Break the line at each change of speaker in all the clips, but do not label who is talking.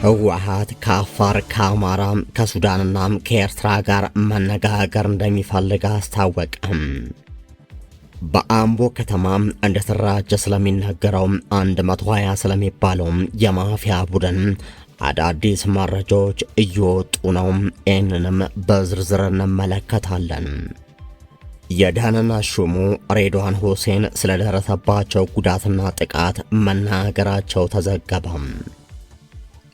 ህወሓት ከአፋር ከአማራ ከሱዳንና ከኤርትራ ጋር መነጋገር እንደሚፈልግ አስታወቀም። በአምቦ ከተማ እንደተደራጀ ስለሚነገረው 120 ስለሚባለው የማፊያ ቡድን አዳዲስ መረጃዎች እየወጡ ነው። ይህንንም በዝርዝር እንመለከታለን። የደህንነት ሹሙ ሬድዋን ሁሴን ስለደረሰባቸው ጉዳትና ጥቃት መናገራቸው ተዘገበ።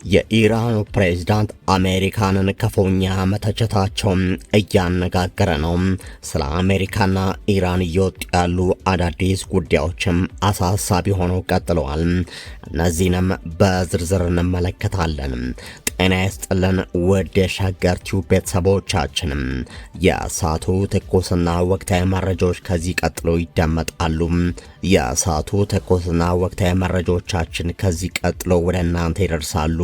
የኢራኑ ፕሬዝዳንት አሜሪካንን ክፉኛ መተቸታቸው እያነጋገረ ነው። ስለ አሜሪካና ኢራን እየወጡ ያሉ አዳዲስ ጉዳዮችም አሳሳቢ ሆነው ቀጥለዋል። እነዚህንም በዝርዝር እንመለከታለን። ጤና ይስጥልን ውድ የሸገር ቲዩብ ቤተሰቦቻችንም የሰዓቱ ትኩስና ወቅታዊ መረጃዎች ከዚህ ቀጥሎ ይደመጣሉ። የሰዓቱ ትኩስና ወቅታዊ መረጃዎቻችን ከዚህ ቀጥሎ ወደ እናንተ ይደርሳሉ።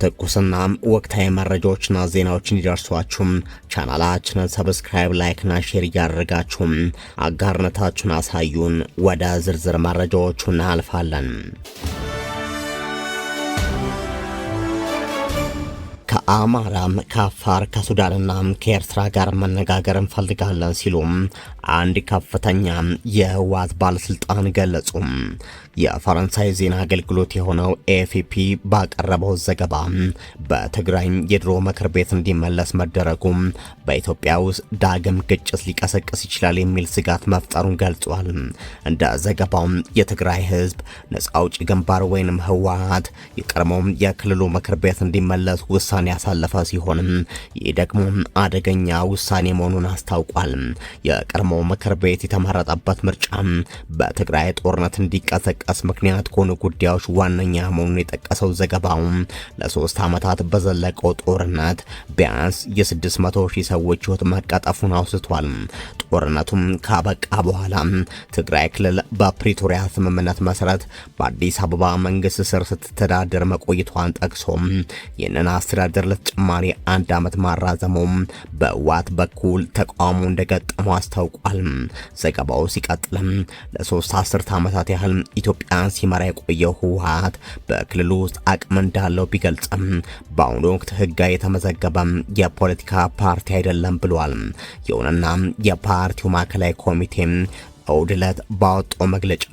ትኩስና ወቅታዊ መረጃዎችና ዜናዎችን እንዲደርሷችሁም ቻናላችንን ሰብስክራይብ፣ ላይክና ሼር እያደረጋችሁም አጋርነታችሁን አሳዩን። ወደ ዝርዝር መረጃዎቹ እናልፋለን። ከአማራ ከአፋር ከሱዳንና ከኤርትራ ጋር መነጋገር እንፈልጋለን ሲሉም አንድ ከፍተኛ የህወሓት ባለስልጣን ገለጹ። የፈረንሳይ ዜና አገልግሎት የሆነው ኤኤፍፒ ባቀረበው ዘገባ በትግራይ የድሮ ምክር ቤት እንዲመለስ መደረጉ በኢትዮጵያ ውስጥ ዳግም ግጭት ሊቀሰቅስ ይችላል የሚል ስጋት መፍጠሩን ገልጿል። እንደ ዘገባው የትግራይ ህዝብ ነጻ አውጪ ግንባር ወይንም ህወሓት የቀድሞው የክልሉ ምክር ቤት እንዲመለስ ውሳኔ ያሳለፈ ሲሆን ይህ ደግሞ አደገኛ ውሳኔ መሆኑን አስታውቋል። የቀድሞው ምክር ቤት የተመረጠበት ምርጫ በትግራይ ጦርነት እንዲቀሰቀስ ምክንያት ከሆኑ ጉዳዮች ዋነኛ መሆኑን የጠቀሰው ዘገባው ለ3 ዓመታት በዘለቀው ጦርነት ቢያንስ የ600,000 ሰዎች ህይወት መቀጠፉን አውስቷል። ጦርነቱም ካበቃ በኋላ ትግራይ ክልል በፕሪቶሪያ ስምምነት መሰረት በአዲስ አበባ መንግስት ስር ስትተዳደር መቆየቷን ጠቅሶ ይህንን አስተዳደር ለተጨማሪ 1 ዓመት ማራዘሙም በህወሓት በኩል ተቃውሞ እንደገጠመው አስታውቋል። ዘገባው ሲቀጥልም ለ3 አስርት ዓመታት ያህል ኢትዮጵያን ሲመራ የቆየው ህወሓት በክልሉ ውስጥ አቅም እንዳለው ቢገልጽም በአሁኑ ወቅት ህጋዊ የተመዘገበ የፖለቲካ ፓርቲ አይደለም ብሏል። ይሁንና የፓርቲው ማዕከላዊ ኮሚቴ እሁድ ዕለት ባወጣው መግለጫ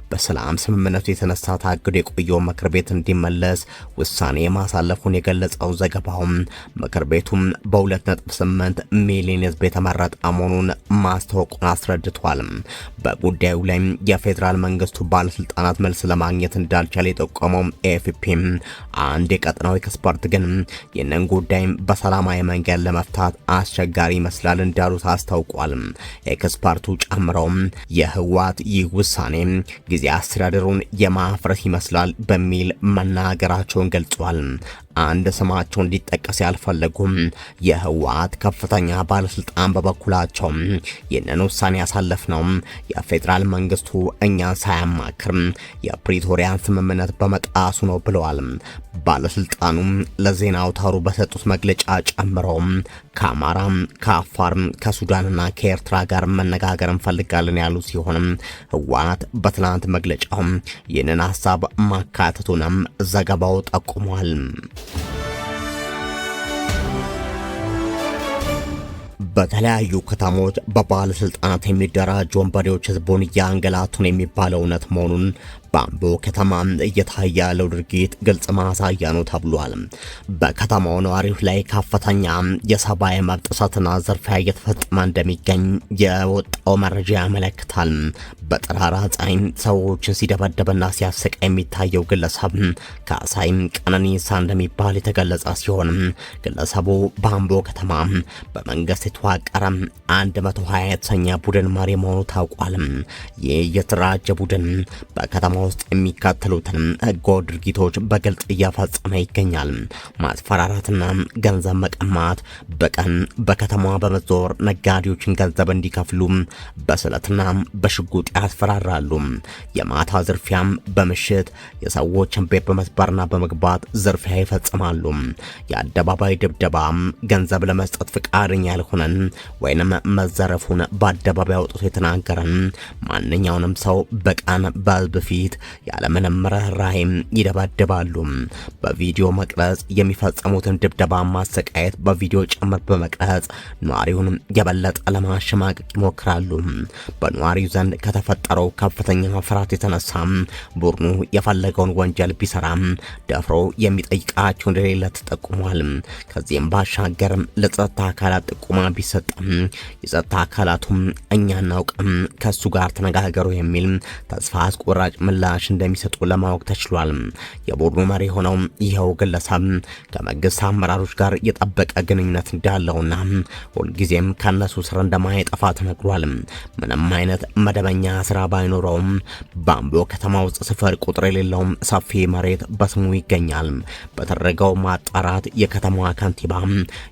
በሰላም ስምምነቱ የተነሳ ታግዶ የቆየው ምክር ቤት እንዲመለስ ውሳኔ ማሳለፉን የገለጸው ዘገባው ምክር ቤቱም በ2.8 ሚሊዮን ህዝብ የተመረጠ መሆኑን ማስታወቁን አስረድቷል። በጉዳዩ ላይ የፌዴራል መንግስቱ ባለስልጣናት መልስ ለማግኘት እንዳልቻለ የጠቆመው ኤኤፍፒ አንድ የቀጠናው ኤክስፐርት ግን ይህንን ጉዳይ በሰላማዊ መንገድ ለመፍታት አስቸጋሪ ይመስላል እንዳሉት አስታውቋል። ኤክስፐርቱ ጨምረው የህወሓት ይህ ውሳኔ ጊዜ አስተዳደሩን የማፍረስ ይመስላል በሚል መናገራቸውን ገልጿል። አንድ ስማቸው እንዲጠቀስ ያልፈለጉም የህወሓት ከፍተኛ ባለስልጣን በበኩላቸው ይህንን ውሳኔ ያሳለፍነው የፌዴራል መንግስቱ እኛን ሳያማክር የፕሪቶሪያን ስምምነት በመጣሱ ነው ብለዋል። ባለስልጣኑ ለዜና አውታሩ በሰጡት መግለጫ ጨምረው ከአማራ ከአፋር ከሱዳንና ከኤርትራ ጋር መነጋገር እንፈልጋለን ያሉ ሲሆን ህወሓት በትናንት መግለጫው ይህንን ሀሳብ ማካተቱንም ዘገባው ጠቁሟል። በተለያዩ ከተሞች በባለስልጣናት የሚደራጁ ወንበዴዎች ህዝቡን እያንገላቱን የሚባለው እውነት መሆኑን በአምቦ ከተማ እየታየ ያለው ድርጊት ግልጽ ማሳያ ነው ተብሏል። በከተማው ነዋሪዎች ላይ ከፍተኛ የሰብአዊ መብት ጥሰትና ዝርፊያ እየተፈጸመ እንደሚገኝ የወጣው መረጃ ያመለክታል። በጠራራ ፀሐይ ሰዎችን ሲደበደብና ሲያሰቃይ የሚታየው ግለሰብ ካሳይ ቀነኒሳ እንደሚባል የተገለጸ ሲሆን ግለሰቡ በአምቦ ከተማ በመንግስት የተዋቀረ 120 የተሰኘ ቡድን መሪ መሆኑ ታውቋል። ይህ የተደራጀ ቡድን በከተማ ውስጥ የሚካተሉትን ህገወጥ ድርጊቶች በግልጽ እያፈጸመ ይገኛል። ማስፈራራትና ገንዘብ መቀማት፣ በቀን በከተማዋ በመዞር ነጋዴዎችን ገንዘብ እንዲከፍሉ በስለትና በሽጉጥ ያስፈራራሉ። የማታ ዝርፊያም በምሽት የሰዎችን ቤት በመስበርና በመግባት ዝርፊያ ይፈጽማሉ። የአደባባይ ድብደባ ገንዘብ ለመስጠት ፍቃደኛ ያልሆነን ወይንም መዘረፉን በአደባባይ አውጥቶ የተናገረን ማንኛውንም ሰው በቀን በህዝብ ፊት ያለምንም ርህራሄ ይደበድባሉ። በቪዲዮ መቅረጽ የሚፈጸሙትን ድብደባ ማሰቃየት በቪዲዮ ጭምር በመቅረጽ ነዋሪውን የበለጠ ለማሸማቀቅ ይሞክራሉ። በነዋሪው ዘንድ ከተፈጠረው ከፍተኛ ፍርሃት የተነሳ ቡድኑ የፈለገውን ወንጀል ቢሰራም ደፍሮ የሚጠይቃቸው እንደሌለ ተጠቁሟል። ከዚህም ባሻገር ለጸጥታ አካላት ጥቆማ ቢሰጥም የጸጥታ አካላቱም እኛ እናውቅም ከሱ ጋር ተነጋገሩ የሚል ተስፋ አስቆራጭ ምላሽ እንደሚሰጡ ለማወቅ ተችሏል። የቡድኑ መሪ ሆነው ይኸው ግለሰብ ከመንግስት አመራሮች ጋር የጠበቀ ግንኙነት እንዳለውና ሁልጊዜም ከነሱ ስር እንደማይጠፋ ተነግሯል። ምንም አይነት መደበኛ ስራ ባይኖረውም በአምቦ ከተማ ውስጥ ስፍር ቁጥር የሌለው ሰፊ መሬት በስሙ ይገኛል። በተደረገው ማጣራት የከተማዋ ከንቲባ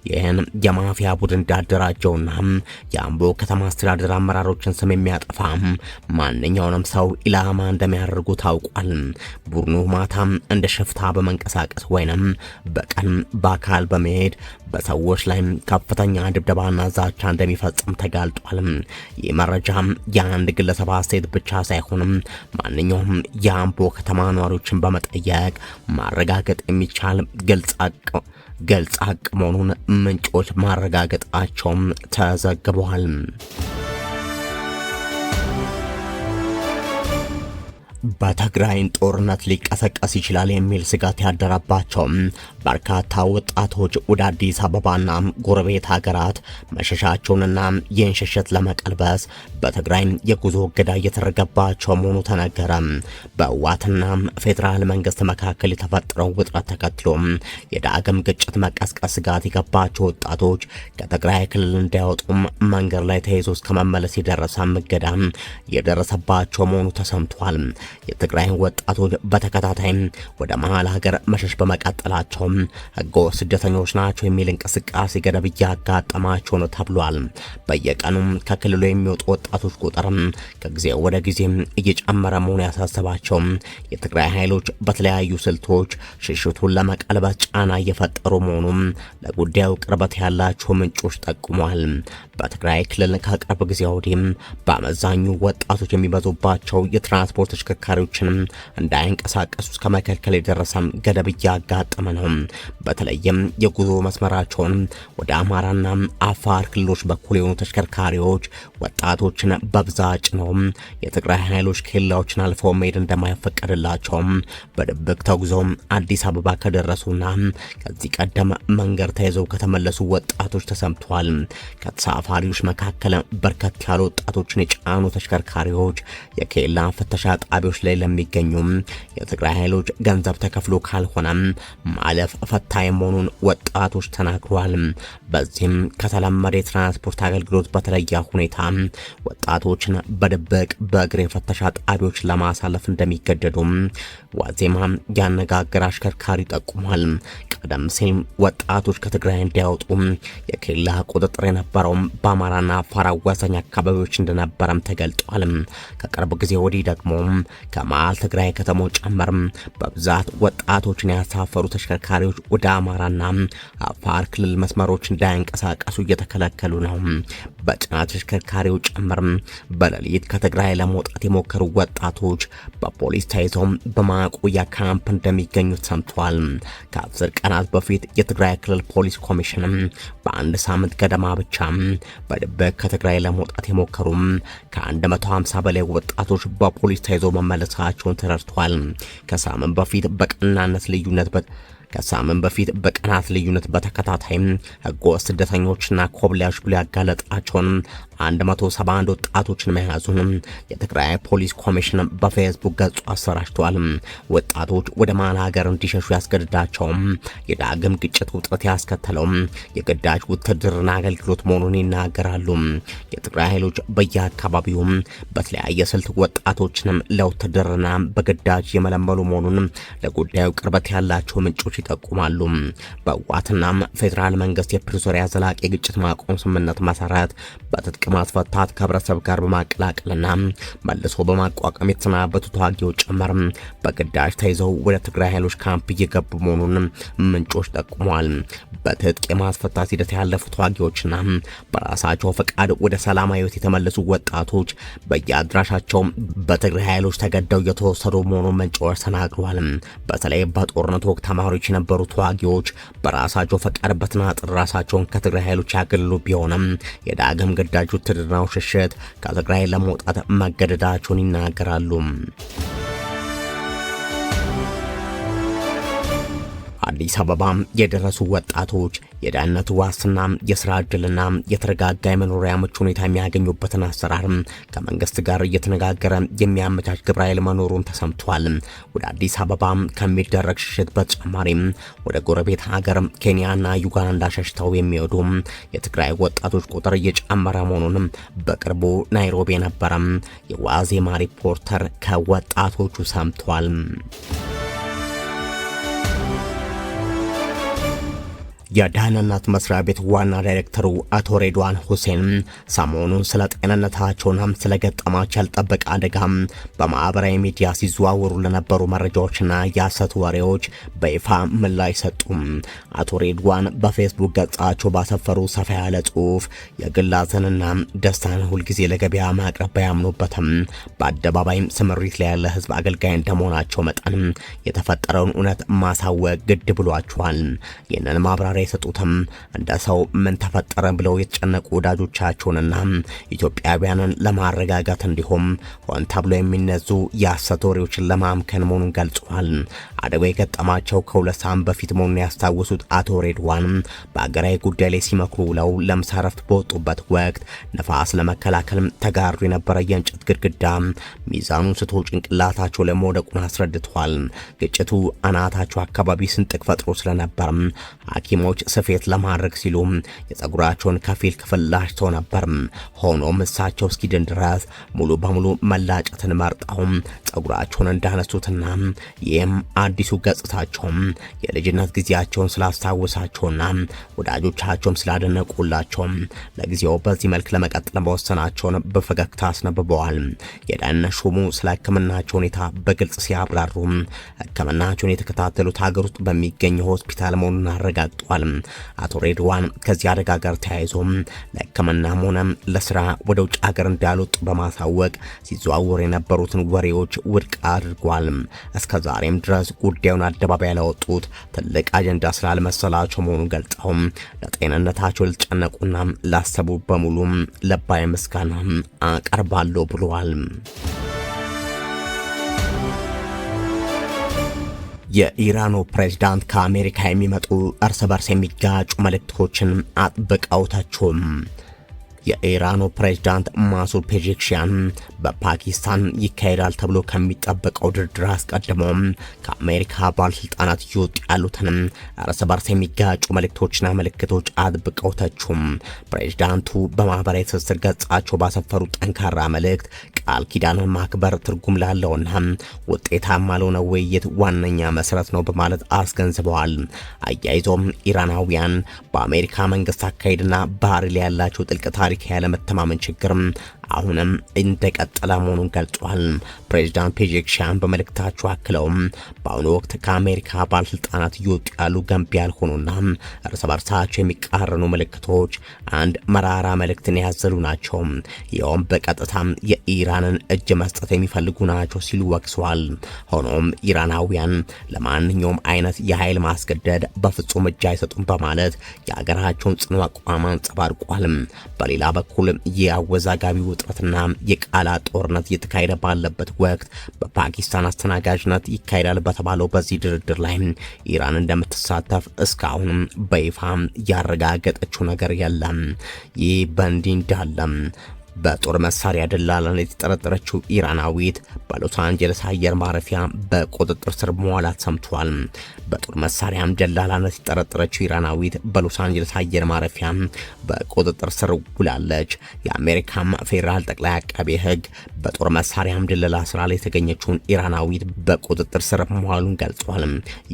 ይህን የማፊያ ቡድን እንዳደራጀውና የአምቦ ከተማ አስተዳደር አመራሮችን ስም የሚያጠፋ ማንኛውንም ሰው ኢላማ እንደሚያደርጉ ታውቋል። ቡድኑ ማታም እንደ ሽፍታ በመንቀሳቀስ ወይንም በቀን በአካል በመሄድ በሰዎች ላይ ከፍተኛ ድብደባና ዛቻ እንደሚፈጽም ተጋልጧል። ይህ መረጃ የአንድ ግለሰብ አስተያየት ብቻ ሳይሆንም ማንኛውም የአምቦ ከተማ ነዋሪዎችን በመጠየቅ ማረጋገጥ የሚቻል ግልጽ ሀቅ መሆኑን ምንጮች ማረጋገጣቸውም ተዘግቧል። በትግራይ ጦርነት ሊቀሰቀስ ይችላል የሚል ስጋት ያደረባቸው በርካታ ወጣቶች ወደ አዲስ አበባና ጎረቤት ሀገራት መሸሻቸውንና ይህን ሽሽት ለመቀልበስ በትግራይ የጉዞ እገዳ እየተደረገባቸው መሆኑ ተነገረ። በህወሓትና ፌዴራል መንግስት መካከል የተፈጠረው ውጥረት ተከትሎ የዳግም ግጭት መቀስቀስ ስጋት የገባቸው ወጣቶች ከትግራይ ክልል እንዳይወጡም መንገድ ላይ ተይዞ እስከ መመለስ የደረሰ እገዳ የደረሰባቸው መሆኑ ተሰምቷል። የትግራይ ወጣቶች በተከታታይ ወደ መሀል ሀገር መሸሽ በመቀጠላቸው ህገወጥ ስደተኞች ናቸው የሚል እንቅስቃሴ ገደብ እያጋጠማቸው ነው ተብሏል። በየቀኑ ከክልሉ የሚወጡ ወጣቶች ቁጥር ከጊዜ ወደ ጊዜ እየጨመረ መሆኑ ያሳሰባቸው የትግራይ ኃይሎች በተለያዩ ስልቶች ሽሽቱን ለመቀልበስ ጫና እየፈጠሩ መሆኑን ለጉዳዩ ቅርበት ያላቸው ምንጮች ጠቁመዋል። በትግራይ ክልል ከቅርብ ጊዜ ወዲህ በአመዛኙ ወጣቶች የሚበዙባቸው የትራንስፖርት ተሽከርካሪዎችን እንዳይንቀሳቀሱ እስከ መከልከል የደረሰ ገደብ እያጋጠመ ነው። በተለይም የጉዞ መስመራቸውን ወደ አማራና አፋር ክልሎች በኩል የሆኑ ተሽከርካሪዎች ወጣቶችን በብዛት ጭነው የትግራይ ኃይሎች ኬላዎችን አልፈው መሄድ እንደማይፈቀድላቸው በድብቅ ተጉዘው አዲስ አበባ ከደረሱና ከዚህ ቀደም መንገድ ተይዘው ከተመለሱ ወጣቶች ተሰምቷል። ከተሳፋሪዎች መካከል በርከት ያሉ ወጣቶችን የጫኑ ተሽከርካሪዎች የኬላ ፍተሻ ጣቢያዎች ላይ ለሚገኙ የትግራይ ኃይሎች ገንዘብ ተከፍሎ ካልሆነ ማለፍ ፈታኝ መሆኑን ወጣቶች ተናግረዋል። በዚህም ከተለመደ የትራንስፖርት አገልግሎት በተለየ ሁኔታ ወጣቶችን በድብቅ በእግር የፍተሻ ጣቢያዎች ለማሳለፍ እንደሚገደዱ ዋዜማ ያነጋገረ አሽከርካሪ ጠቁሟል። ቀደም ሲል ወጣቶች ከትግራይ እንዲያወጡ የኬላ ቁጥጥር የነበረው በአማራና አፋር አዋሳኝ አካባቢዎች እንደነበረም ተገልጧል። ከቅርብ ጊዜ ወዲህ ደግሞ ከመሃል ትግራይ ከተሞች ጨምር በብዛት ወጣቶችን ያሳፈሩ ተሽከርካሪዎች ወደ አማራና አፋር ክልል መስመሮች እንዳይንቀሳቀሱ እየተከለከሉ ነው። በጭነት ተሽከርካሪው ጨምር በሌሊት ከትግራይ ለመውጣት የሞከሩ ወጣቶች በፖሊስ ተይዘው በማቆያ ካምፕ እንደሚገኙ ሰምቷል። ከ10 ቀናት በፊት የትግራይ ክልል ፖሊስ ኮሚሽን በአንድ ሳምንት ገደማ ብቻ በድብቅ ከትግራይ ለመውጣት የሞከሩ ከ150 በላይ ወጣቶች በፖሊስ ተይዘው መመለሳቸውን ተረድቷል። ከሳምንት በቀናት ልዩነት በተከታታይ ህገወጥ ስደተኞችና ኮብላዮች ብሎ ያጋለጣቸውን 171 ወጣቶችን መያዙን የትግራይ ፖሊስ ኮሚሽን በፌስቡክ ገጹ አሰራጭቷል። ወጣቶች ወደ መሀል ሀገር እንዲሸሹ ያስገድዳቸው የዳግም ግጭት ውጥረት ያስከተለው የግዳጅ ውትድርና አገልግሎት መሆኑን ይናገራሉ። የትግራይ ኃይሎች በየአካባቢው በተለያየ ስልት ወጣቶችንም ለውትድርና በግዳጅ የመለመሉ መሆኑን ለጉዳዩ ቅርበት ያላቸው ምንጮች ይጠቁማሉ። በህወሓትና ፌዴራል መንግስት የፕሪቶሪያ ዘላቂ ግጭት ማቆም ስምምነት መሰረት በትጥቅ ማስፈታት ከህብረተሰብ ጋር በማቀላቀልና መልሶ በማቋቋም የተሰናበቱ ተዋጊዎች ጭምር በግዳጅ ተይዘው ወደ ትግራይ ኃይሎች ካምፕ እየገቡ መሆኑን ምንጮች ጠቁመዋል። በትጥቅ የማስፈታት ሂደት ያለፉ ተዋጊዎችና በራሳቸው ፈቃድ ወደ ሰላማዊ ህይወት የተመለሱ ወጣቶች በየአድራሻቸው በትግራይ ኃይሎች ተገደው የተወሰዱ መሆኑን ምንጮች ተናግረዋል። በተለይ በጦርነቱ ወቅት ተማሪዎች የነበሩ ተዋጊዎች በራሳቸው ፈቃድ በተናጥል ራሳቸውን ከትግራይ ኃይሎች ያገለሉ ቢሆንም የዳግም ግዳጅ ውትድርናው ሽሽት ከትግራይ ለመውጣት መገደዳቸውን ይናገራሉ። አዲስ አበባ የደረሱ ወጣቶች የደህንነት ዋስትና፣ የስራ ዕድልና የተረጋጋ የመኖሪያ ምቹ ሁኔታ የሚያገኙበትን አሰራር ከመንግስት ጋር እየተነጋገረ የሚያመቻች ግብረ ኃይል መኖሩን ተሰምቷል። ወደ አዲስ አበባ ከሚደረግ ሽሽት በተጨማሪም ወደ ጎረቤት ሀገር ኬንያና ዩጋንዳ ሸሽተው የሚወዱ የትግራይ ወጣቶች ቁጥር እየጨመረ መሆኑን በቅርቡ ናይሮቢ የነበረ የዋዜማ ሪፖርተር ከወጣቶቹ ሰምቷል። የደህንነት መስሪያ ቤት ዋና ዳይሬክተሩ አቶ ሬድዋን ሁሴን ሰሞኑን ስለ ጤንነታቸውና ስለገጠማቸው ያልጠበቀ አደጋ በማህበራዊ ሚዲያ ሲዘዋወሩ ለነበሩ መረጃዎችና የሐሰት ወሬዎች በይፋ ምላሽ ሰጡ። አቶ ሬድዋን በፌስቡክ ገጻቸው ባሰፈሩ ሰፋ ያለ ጽሑፍ የግል ሐዘንና ደስታን ሁልጊዜ ለገበያ ማቅረብ ባያምኑበትም በአደባባይ ስምሪት ላይ ያለ ህዝብ አገልጋይ እንደመሆናቸው መጠን የተፈጠረውን እውነት ማሳወቅ ግድ ብሏቸዋል። ይህንን ማብራሪያ የሰጡትም እንደ ሰው ምን ተፈጠረ ብለው የተጨነቁ ወዳጆቻቸውንና ኢትዮጵያውያንን ለማረጋጋት እንዲሁም ሆን ተብሎ የሚነዙ የሐሰት ወሬዎችን ለማምከን መሆኑን ገልጸዋል። አደጋው የገጠማቸው ከሁለት ሳምንት በፊት መሆኑን ያስታወሱት አቶ ሬድዋን በአገራዊ ጉዳይ ላይ ሲመክሩ ውለው ለምሳ ረፍት በወጡበት ወቅት ነፋስ ለመከላከል ተጋሩ የነበረ የእንጨት ግድግዳ ሚዛኑን ስቶ ጭንቅላታቸው ላይ መውደቁን አስረድተዋል። ግጭቱ አናታቸው አካባቢ ስንጥቅ ፈጥሮ ስለነበር ሐኪሞች ስፌት ለማድረግ ሲሉ የፀጉራቸውን ከፊል ክፍል ላጭተው ነበር። ሆኖም እሳቸው እስኪድን ድረስ ሙሉ በሙሉ መላጨትን መርጠው ፀጉራቸውን እንዳነሱትና ይህም አዲሱ ገጽታቸው የልጅነት ጊዜያቸውን ስላስታወሳቸውና ወዳጆቻቸውም ስላደነቁላቸው ለጊዜው በዚህ መልክ ለመቀጠል መወሰናቸውን በፈገግታ አስነብበዋል። የደህንነት ሹሙ ስለ ሕክምናቸው ሁኔታ በግልጽ ሲያብራሩ ሕክምናቸውን የተከታተሉት ሀገር ውስጥ በሚገኝ ሆስፒታል መሆኑን አረጋግጠዋል። አቶ ሬድዋን ከዚህ አደጋ ጋር ተያይዞ ለሕክምናም ሆነ ለስራ ወደ ውጭ ሀገር እንዳልወጡ በማሳወቅ ሲዘዋወሩ የነበሩትን ወሬዎች ውድቅ አድርጓል። እስከ ዛሬም ድረስ ጉዳዩን አደባባይ ያላወጡት ትልቅ አጀንዳ ስላልመሰላቸው መሆኑን ገልጸው ለጤንነታቸው ልጨነቁና ላሰቡ በሙሉ ልባዊ ምስጋና አቀርባለሁ ብለዋል። የኢራኑ ፕሬዝዳንት ከአሜሪካ የሚመጡ እርስ በርስ የሚጋጩ መልእክቶችን አጥብቀው ተቹም። የኢራኑ ፕሬዝዳንት ማሱድ ፔዜሽኪያን በፓኪስታን ይካሄዳል ተብሎ ከሚጠበቀው ድርድር አስቀድሞም ከአሜሪካ ባለስልጣናት እየወጡ ያሉትን እርስ በርስ የሚጋጩ መልእክቶችና ምልክቶች አጥብቀው ተቹም። ፕሬዝዳንቱ በማህበራዊ ትስስር ገጻቸው ባሰፈሩ ጠንካራ መልእክት ቃል ኪዳንን ማክበር ትርጉም ላለውና ውጤታማ ለሆነ ውይይት ዋነኛ መሰረት ነው በማለት አስገንዝበዋል። አያይዞም ኢራናውያን በአሜሪካ መንግስት አካሄድና ባህሪ ላይ ያላቸው ጥልቅ ታሪክ ያለመተማመን ችግር አሁንም እንደቀጠለ መሆኑን ገልጿል። ፕሬዝዳንት ፔዜሽኪያን በመልእክታቸው አክለው በአሁኑ ወቅት ከአሜሪካ ባለስልጣናት እየወጡ ያሉ ገንቢ ያልሆኑና እርስ በርሳቸው የሚቃረኑ ምልክቶች አንድ መራራ መልእክትን ያዘሉ ናቸው። ይኸውም በቀጥታ የኢራንን እጅ መስጠት የሚፈልጉ ናቸው ሲሉ ወቅሰዋል። ሆኖም ኢራናውያን ለማንኛውም አይነት የኃይል ማስገደድ በፍጹም እጅ አይሰጡም በማለት የሀገራቸውን ጽኑ አቋም አንጸባርቋል። በሌላ በኩል የአወዛጋቢ ውጥረትና የቃላት ጦርነት እየተካሄደ ባለበት ወቅት በፓኪስታን አስተናጋጅነት ይካሄዳል በተባለው በዚህ ድርድር ላይ ኢራን እንደምትሳተፍ እስካሁንም በይፋ ያረጋገጠችው ነገር የለም። ይህ በእንዲህ እንዳለ በጦር መሳሪያ ደላላነት የተጠረጠረችው ኢራናዊት በሎስ አንጀለስ አየር ማረፊያ በቁጥጥር ስር መዋላ ሰምቷል። በጦር መሳሪያም ደላላነት የተጠረጠረችው ኢራናዊት በሎስ አንጀለስ አየር ማረፊያ በቁጥጥር ስር ውላለች። የአሜሪካም ፌዴራል ጠቅላይ አቃቤ ሕግ በጦር መሳሪያም ደለላ ስራ ላይ የተገኘችውን ኢራናዊት በቁጥጥር ስር መዋሉን ገልጿል።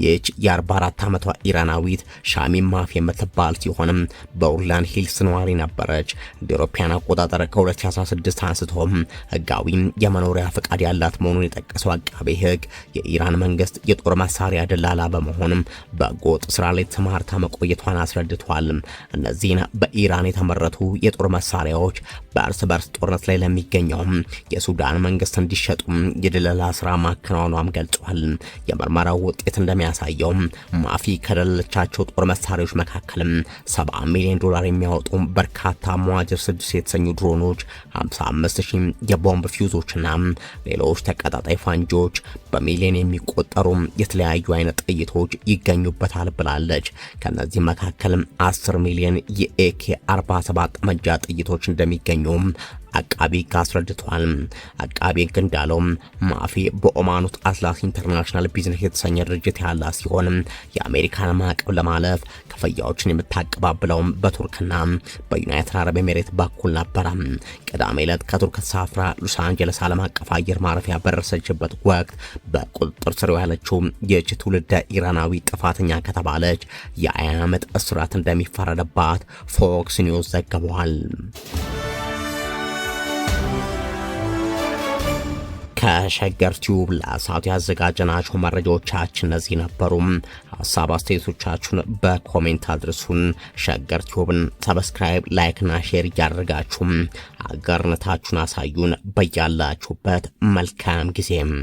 ይህች የ44 ዓመቷ ኢራናዊት ሻሚም ማፍ የምትባል ሲሆንም በኦርላንድ ሂልስ ነዋሪ ነበረች። እንደ አውሮፓውያን አቆጣጠር ከ2016 አንስቶም ህጋዊ የመኖሪያ ፈቃድ ያላት መሆኑን የጠቀሰው አቃቤ ሕግ የኢራን መንግስት የጦር መሳሪያ ደላላ በመሆንም በጎጥ ስራ ላይ ተሰማርታ መቆየቷን አስረድቷል። እነዚህን በኢራን የተመረቱ የጦር መሳሪያዎች በእርስ በርስ ጦርነት ላይ ለሚገኘው የሱዳን መንግስት እንዲሸጡ የደለላ ስራ ማከናወኗም ገልጿል። የምርመራው ውጤት እንደሚያሳየው ማፊ ከደለለቻቸው ጦር መሳሪያዎች መካከል $70 ሚሊዮን የሚያወጡ በርካታ መዋጅር 6 የተሰኙ ድሮኖች፣ 55000 የቦምብ ፊውዞችና ሌሎች ተቀጣጣይ ፋንጂዎች፣ በሚሊዮን የሚቆጠሩ የተለያዩ አይነት ጥይቶች ይገኙበታል ብላለች። ከነዚህ መካከል 10 ሚሊዮን የኤኬ 47 ጠመንጃ ጥይቶች እንደሚገኙ አቃቢ አስረድቷል። አቃቢ እንዳለው ማፊ በኦማን ውስጥ አትላስ ኢንተርናሽናል ቢዝነስ የተሰኘ ድርጅት ያለ ሲሆን የአሜሪካን ማዕቀብ ለማለፍ ክፍያዎችን የምታቀባብለው በቱርክና በዩናይትድ አረብ ኤሚሬት በኩል ነበር። ቅዳሜ ዕለት ከቱርክ ተሳፍራ ሎስ አንጀለስ ዓለም አቀፍ አየር ማረፊያ በደረሰችበት ወቅት በቁጥጥር ስር ያለችው ይህች ትውልደ ኢራናዊ ጥፋተኛ ከተባለች የ20 ዓመት እስራት እንደሚፈረድባት ፎክስ ኒውስ ዘግቧል። ከሸገር ቲዩብ ለሰዓቱ ያዘጋጀናቸው መረጃዎቻችን እነዚህ ነበሩ። ሀሳብ አስተያየቶቻችሁን በኮሜንት አድርሱን። ሸገር ቲዩብን ሰብስክራይብ፣ ላይክ እና ሼር እያደረጋችሁ አጋርነታችሁን አሳዩን። በያላችሁበት መልካም ጊዜም